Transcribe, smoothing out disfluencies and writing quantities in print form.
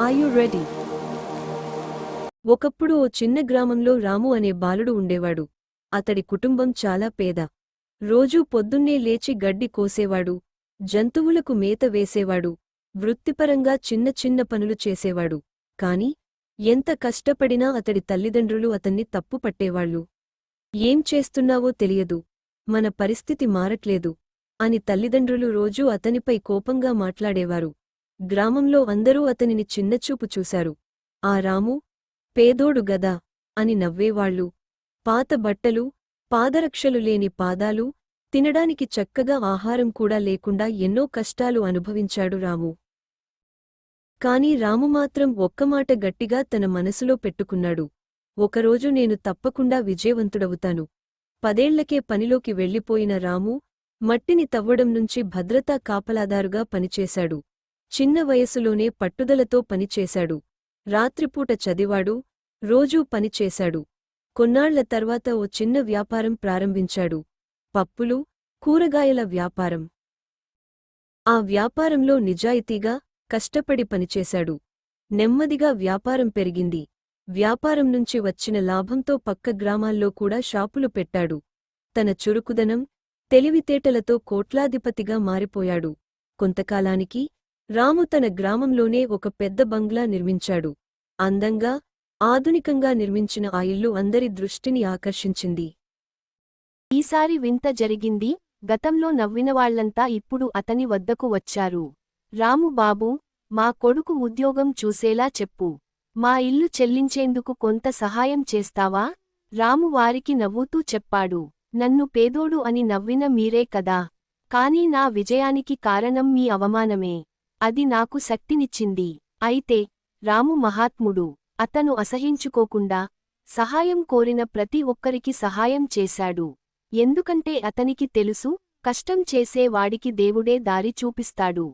Are you ready? ఒకప్పుడు ఓ చిన్న గ్రామంలో రాము అనే బాలుడు ఉండేవాడు. అతడి కుటుంబం చాలా పేద. రోజూ పొద్దున్నే లేచి గడ్డి కోసేవాడు, జంతువులకు మేత వేసేవాడు, వృత్తిపరంగా చిన్న చిన్న పనులు చేసేవాడు. కాని ఎంత కష్టపడినా అతడి తల్లిదండ్రులు అతన్ని తప్పుపట్టేవాళ్లు. ఏం చేస్తున్నావో తెలియదు, మన పరిస్థితి మారట్లేదు అని తల్లిదండ్రులు రోజూ అతనిపై కోపంగా మాట్లాడేవారు. గ్రామంలో అందరూ అతనిని చిన్నచూపు చూశారు. ఆ రాము పేదోడు గదా అని నవ్వేవాళ్లు. పాత బట్టలు, పాదరక్షలు లేని పాదాలు, తినడానికి చక్కగా ఆహారం కూడా లేకుండా ఎన్నో కష్టాలు అనుభవించాడు రాము. కాని రాము మాత్రం ఒక్కమాట గట్టిగా తన మనసులో పెట్టుకున్నాడు. ఒకరోజు నేను తప్పకుండా విజయవంతుడవుతాను. 10 ఏళ్లకే పనిలోకి వెళ్లిపోయిన రాము మట్టిని తవ్వడం నుంచి భద్రతా కాపలాదారుగా పనిచేశాడు. చిన్న వయసులోనే పట్టుదలతో పనిచేశాడు. రాత్రిపూట చదివాడు, రోజూ పనిచేశాడు. కొన్నాళ్ల తర్వాత ఓ చిన్న వ్యాపారం ప్రారంభించాడు. పప్పులు, కూరగాయల వ్యాపారం. ఆ వ్యాపారంలో నిజాయితీగా, కష్టపడి పనిచేశాడు. నెమ్మదిగా వ్యాపారం పెరిగింది. వ్యాపారం నుంచి వచ్చిన లాభంతో పక్క గ్రామాల్లో కూడా షాపులు పెట్టాడు. తన చురుకుదనం, తెలివితేటలతో కోట్లాధిపతిగా మారిపోయాడు. కొంతకాలానికి రాము తన గ్రామంలోనే ఒక పెద్ద బంగ్లా నిర్మించాడు. అందంగా, ఆధునికంగా నిర్మించిన ఆ ఇల్లు అందరి దృష్టిని ఆకర్షించింది. ఈసారి వింత జరిగింది. గతంలో నవ్వినవాళ్లంతా ఇప్పుడు అతని వద్దకు వచ్చారు. రాము బాబూ, మా కొడుకు ఉద్యోగం చూసేలా చెప్పు. మా ఇల్లు చెల్లించేందుకు కొంత సహాయం చేస్తావా? రాము వారికి నవ్వుతూ చెప్పాడు. నన్ను పేదోడు అని నవ్విన మీరే కదా. కానీ నా విజయానికి కారణం మీ అవమానమే. అది నాకు శక్తినిచ్చింది. అయితే రాము మహాత్ముడు. అతను అసహించుకోకుండా సహాయం కోరిన ప్రతి ఒక్కరికి సహాయం చేశాడు. ఎందుకంటే అతనికి తెలుసు, కష్టం చేసే వాడికి దేవుడే దారి చూపిస్తాడు.